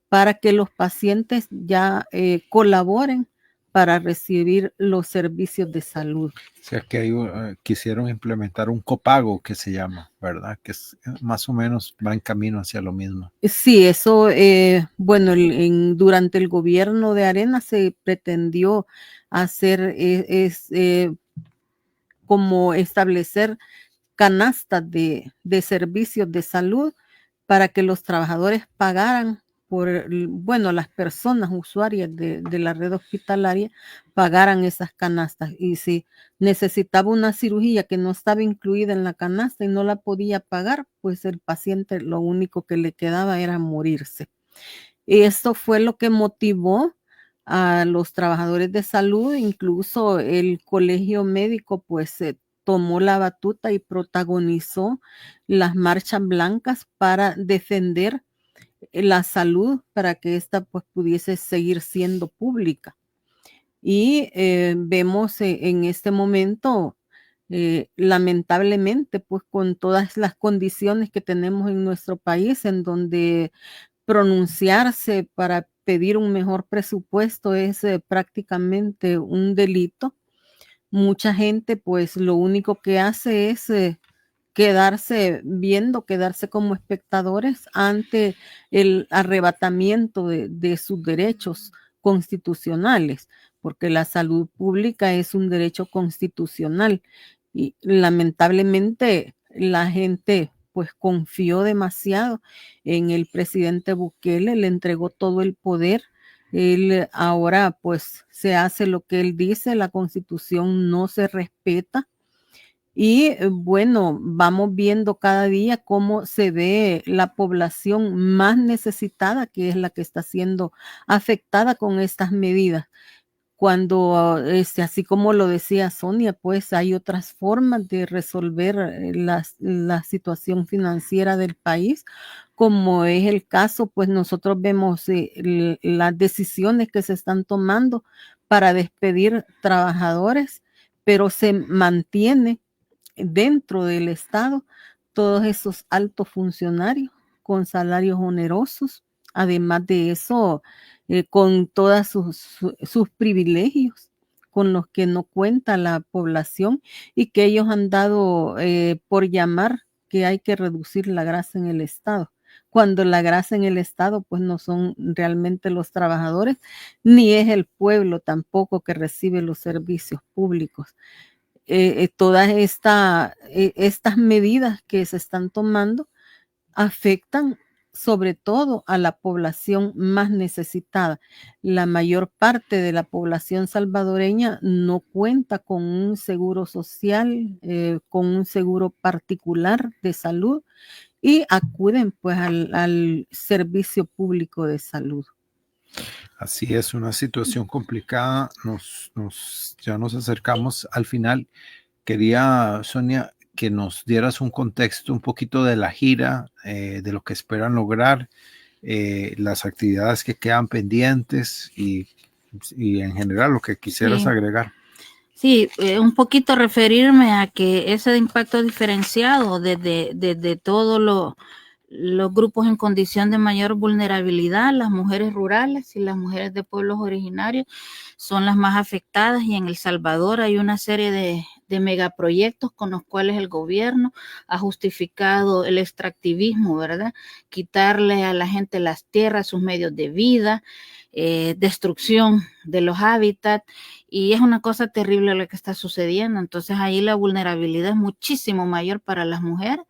para que los pacientes ya colaboren para recibir los servicios de salud. O sea que quisieron implementar un copago que se llama, ¿verdad? Que es, más o menos va en camino hacia lo mismo. Sí, eso, bueno, durante el gobierno de Arena se pretendió hacer, como establecer canastas de servicios de salud para que los trabajadores pagaran bueno, las personas usuarias de la red hospitalaria pagaran esas canastas. Y si necesitaba una cirugía que no estaba incluida en la canasta y no la podía pagar, pues el paciente lo único que le quedaba era morirse. Y esto fue lo que motivó a los trabajadores de salud, incluso el colegio médico, pues tomó la batuta y protagonizó las marchas blancas para defender la salud, para que ésta pues pudiese seguir siendo pública. Y vemos en este momento, lamentablemente, pues con todas las condiciones que tenemos en nuestro país, en donde pronunciarse para pedir un mejor presupuesto es prácticamente un delito. Mucha gente pues lo único que hace es quedarse como espectadores ante el arrebatamiento de sus derechos constitucionales, porque la salud pública es un derecho constitucional y lamentablemente la gente pues confió demasiado en el presidente Bukele, le entregó todo el poder. Él ahora pues se hace lo que él dice, la Constitución no se respeta. Y bueno, vamos viendo cada día cómo se ve la población más necesitada, que es la que está siendo afectada con estas medidas. Cuando, así como lo decía Sonia, pues hay otras formas de resolver la situación financiera del país, como es el caso, pues nosotros vemos las decisiones que se están tomando para despedir trabajadores, pero se mantiene dentro del Estado todos esos altos funcionarios con salarios onerosos, además de eso, con todos sus privilegios con los que no cuenta la población y que ellos han dado por llamar que hay que reducir la grasa en el Estado, cuando la grasa en el Estado pues no son realmente los trabajadores, ni es el pueblo tampoco que recibe los servicios públicos. Todas estas medidas que se están tomando afectan sobre todo a la población más necesitada. La mayor parte de la población salvadoreña no cuenta con un seguro social, con un seguro particular de salud y acuden pues al servicio público de salud. Así es, una situación complicada. Ya nos acercamos al final. Quería, Sonia, que nos dieras un contexto un poquito de la gira, de lo que esperan lograr, las actividades que quedan pendientes y en general lo que quisieras agregar. Sí, un poquito referirme a que ese impacto diferenciado desde todos los grupos en condición de mayor vulnerabilidad, las mujeres rurales y las mujeres de pueblos originarios son las más afectadas, y en El Salvador hay una serie de megaproyectos con los cuales el gobierno ha justificado el extractivismo, ¿verdad? Quitarle a la gente las tierras, sus medios de vida, destrucción de los hábitats, y es una cosa terrible lo que está sucediendo. Entonces ahí la vulnerabilidad es muchísimo mayor para las mujeres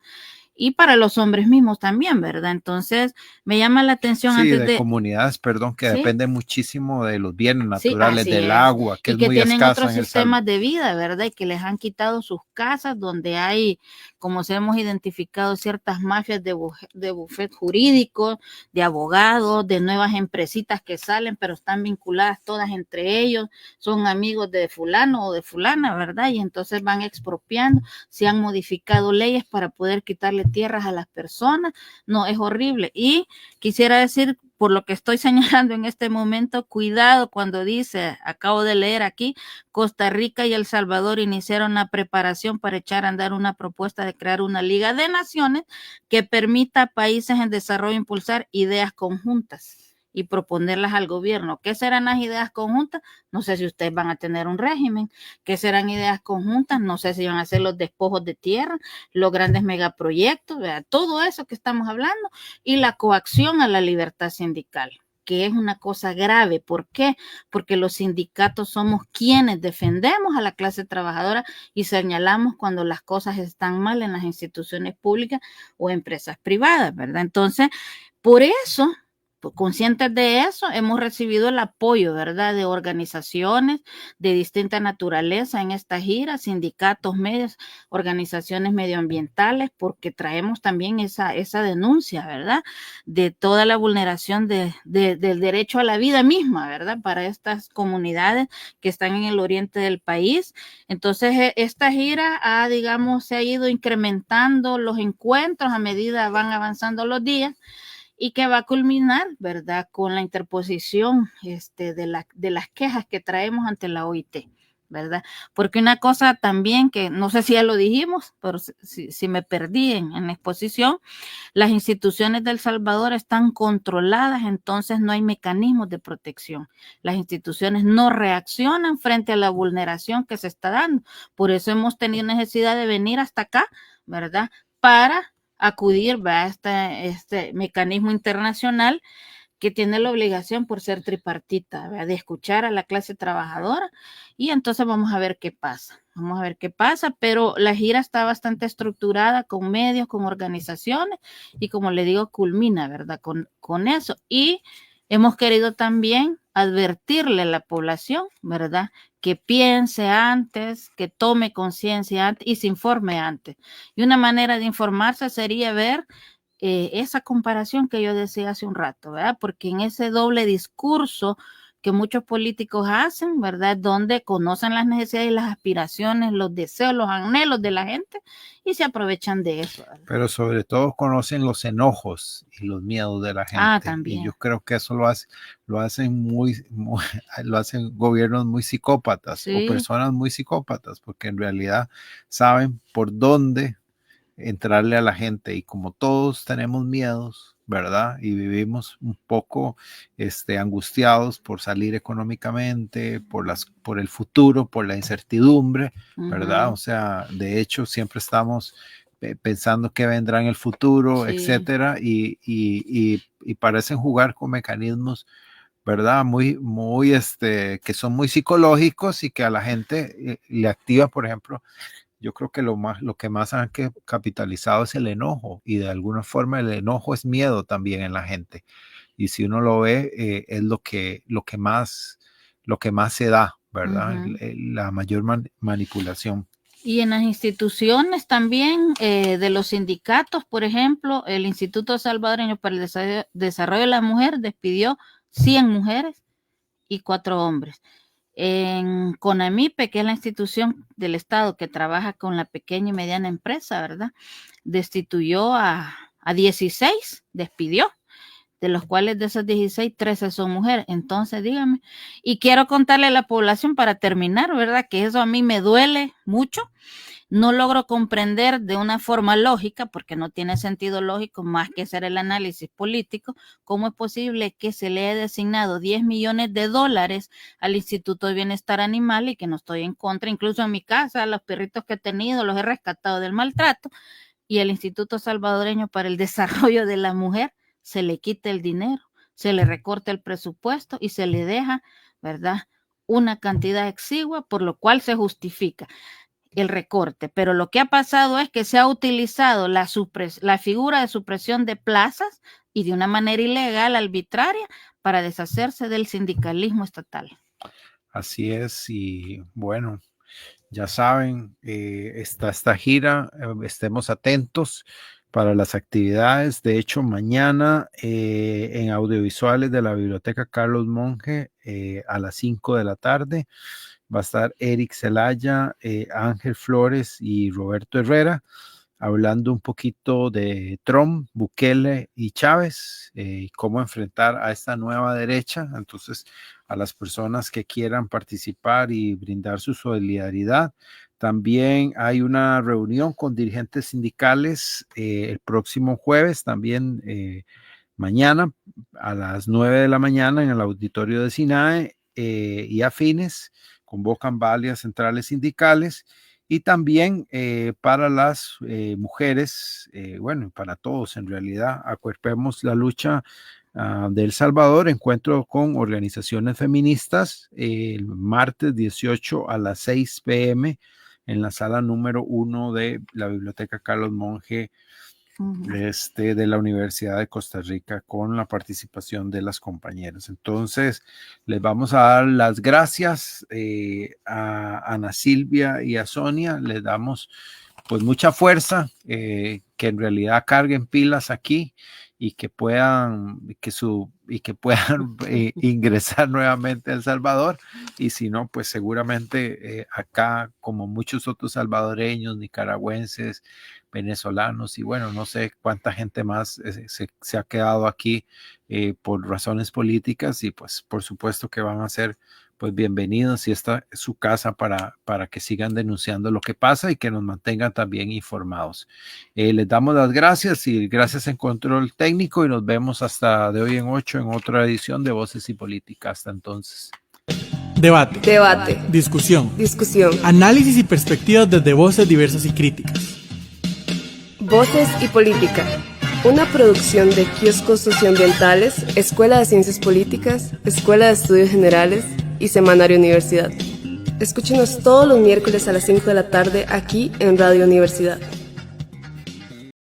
y para los hombres mismos también, ¿verdad? Entonces, me llama la atención Sí, antes de comunidades, perdón, que ¿sí? dependen muchísimo de los bienes Sí, naturales, así del es. agua, que Y es que muy tienen escasa otros en El sistemas de vida, ¿verdad? Y que les han quitado sus casas donde hay, como se hemos identificado, ciertas mafias de bufet jurídico, de abogados, de nuevas empresitas que salen, pero están vinculadas todas entre ellos, son amigos de fulano o de fulana, ¿verdad? Y entonces van expropiando, se han modificado leyes para poder quitarle tierras a las personas. No, es horrible. Y quisiera decir, por lo que estoy señalando en este momento, cuidado cuando dice, acabo de leer aquí, Costa Rica y El Salvador iniciaron una preparación para echar a andar una propuesta de crear una Liga de Naciones que permita a países en desarrollo impulsar ideas conjuntas y proponerlas al gobierno. ¿Qué serán las ideas conjuntas? No sé si ustedes van a tener un régimen. ¿Qué serán ideas conjuntas? No sé si van a ser los despojos de tierra, los grandes megaproyectos, ¿verdad? Todo eso que estamos hablando, y la coacción a la libertad sindical, que es una cosa grave. ¿Por qué? Porque los sindicatos somos quienes defendemos a la clase trabajadora y señalamos cuando las cosas están mal en las instituciones públicas o empresas privadas, ¿verdad? Entonces, por eso, conscientes de eso, hemos recibido el apoyo, ¿verdad?, de organizaciones de distinta naturaleza en esta gira, sindicatos, medios, organizaciones medioambientales, porque traemos también esa denuncia, ¿verdad?, de toda la vulneración del derecho a la vida misma, ¿verdad?, para estas comunidades que están en el oriente del país. Entonces, esta gira se ha ido incrementando los encuentros a medida van avanzando los días, y que va a culminar, ¿verdad?, con la interposición de las quejas que traemos ante la OIT, ¿verdad? Porque una cosa también que no sé si ya lo dijimos, pero si me perdí en la exposición, las instituciones de El Salvador están controladas, entonces no hay mecanismos de protección. Las instituciones no reaccionan frente a la vulneración que se está dando. Por eso hemos tenido necesidad de venir hasta acá, ¿verdad?, para acudir a este mecanismo internacional que tiene la obligación, por ser tripartita, ¿verdad?, de escuchar a la clase trabajadora, y entonces vamos a ver qué pasa. Vamos a ver qué pasa, pero la gira está bastante estructurada con medios, con organizaciones, y como le digo, culmina, ¿verdad?, con eso. Y hemos querido también advertirle a la población, ¿verdad?, que piense antes, que tome conciencia antes y se informe antes. Y una manera de informarse sería ver esa comparación que yo decía hace un rato, ¿verdad? Porque en ese doble discurso que muchos políticos hacen, ¿verdad?, donde conocen las necesidades y las aspiraciones, los deseos, los anhelos de la gente y se aprovechan de eso, ¿verdad? pero sobre todo conocen los enojos y los miedos de la gente. También. Y yo creo que eso lo hacen lo hacen gobiernos muy psicópatas, sí, o personas muy psicópatas, porque en realidad saben por dónde entrarle a la gente, y como todos tenemos miedos, ¿verdad?, y vivimos un poco angustiados por salir económicamente, por el futuro, por la incertidumbre, ¿verdad? O sea, de hecho siempre estamos pensando qué vendrá en el futuro, Sí. etcétera, y parecen jugar con mecanismos, ¿verdad?, que son muy psicológicos, y que a la gente le activa, por ejemplo. Yo creo que lo que más han capitalizado es el enojo, y de alguna forma el enojo es miedo también en la gente. Y si uno lo ve, es lo que más se da, ¿verdad? La mayor manipulación. Y en las instituciones también, de los sindicatos, por ejemplo, el Instituto Salvadoreño para el Desarrollo de la Mujer despidió 100 mujeres y 4 hombres. En CONAMIPE, que es la institución del Estado que trabaja con la pequeña y mediana empresa, ¿verdad?, destituyó a 16, despidió, de los cuales de esos 16, 13 son mujeres. Entonces, dígame, y quiero contarle a la población para terminar, ¿verdad?, que eso a mí me duele mucho. No logro comprender de una forma lógica, porque no tiene sentido lógico más que hacer el análisis político, cómo es posible que se le haya designado $10 millones al Instituto de Bienestar Animal, y que no estoy en contra. Incluso en mi casa, los perritos que he tenido los he rescatado del maltrato, y el Instituto Salvadoreño para el Desarrollo de la Mujer se le quita el dinero, se le recorta el presupuesto y se le deja, ¿verdad?, una cantidad exigua, por lo cual se justifica el recorte. Pero lo que ha pasado es que se ha utilizado la figura de supresión de plazas, y de una manera ilegal, arbitraria, para deshacerse del sindicalismo estatal. Así es, y bueno, ya saben, está esta gira, estemos atentos para las actividades. De hecho, mañana en audiovisuales de la Biblioteca Carlos Monge a las 5 de la tarde va a estar Eric Zelaya, Ángel Flores y Roberto Herrera, hablando un poquito de Trump, Bukele y Chávez, y cómo enfrentar a esta nueva derecha. Entonces, a las personas que quieran participar y brindar su solidaridad. También hay una reunión con dirigentes sindicales el próximo jueves, también mañana a las 9 de la mañana en el auditorio de SINAE y afines. Convocan varias centrales sindicales. Y también para las mujeres, bueno, para todos en realidad, acuerpemos la lucha de El Salvador, encuentro con organizaciones feministas el martes 18 a las 6 p.m. en la sala número 1 de la Biblioteca Carlos Monge de la Universidad de Costa Rica, con la participación de las compañeras. Entonces, les vamos a dar las gracias a Ana Silvia y a Sonia. Les damos pues mucha fuerza, que en realidad carguen pilas aquí y que puedan ingresar nuevamente a El Salvador, y si no, pues seguramente acá, como muchos otros salvadoreños, nicaragüenses, venezolanos y bueno, no sé cuánta gente más se ha quedado aquí por razones políticas, y pues por supuesto que van a ser pues bienvenidos, y esta es su casa para que sigan denunciando lo que pasa y que nos mantengan también informados. Les damos las gracias, y gracias en control técnico, y nos vemos hasta de hoy en 8 en otra edición de Voces y Política. Hasta entonces. Debate. Discusión. Análisis y perspectivas desde voces diversas y críticas. Voces y Política. Una producción de Kioscos Socioambientales, Escuela de Ciencias Políticas, Escuela de Estudios Generales y Semanario Universidad. Escúchenos todos los miércoles a las 5 de la tarde aquí en Radio Universidad.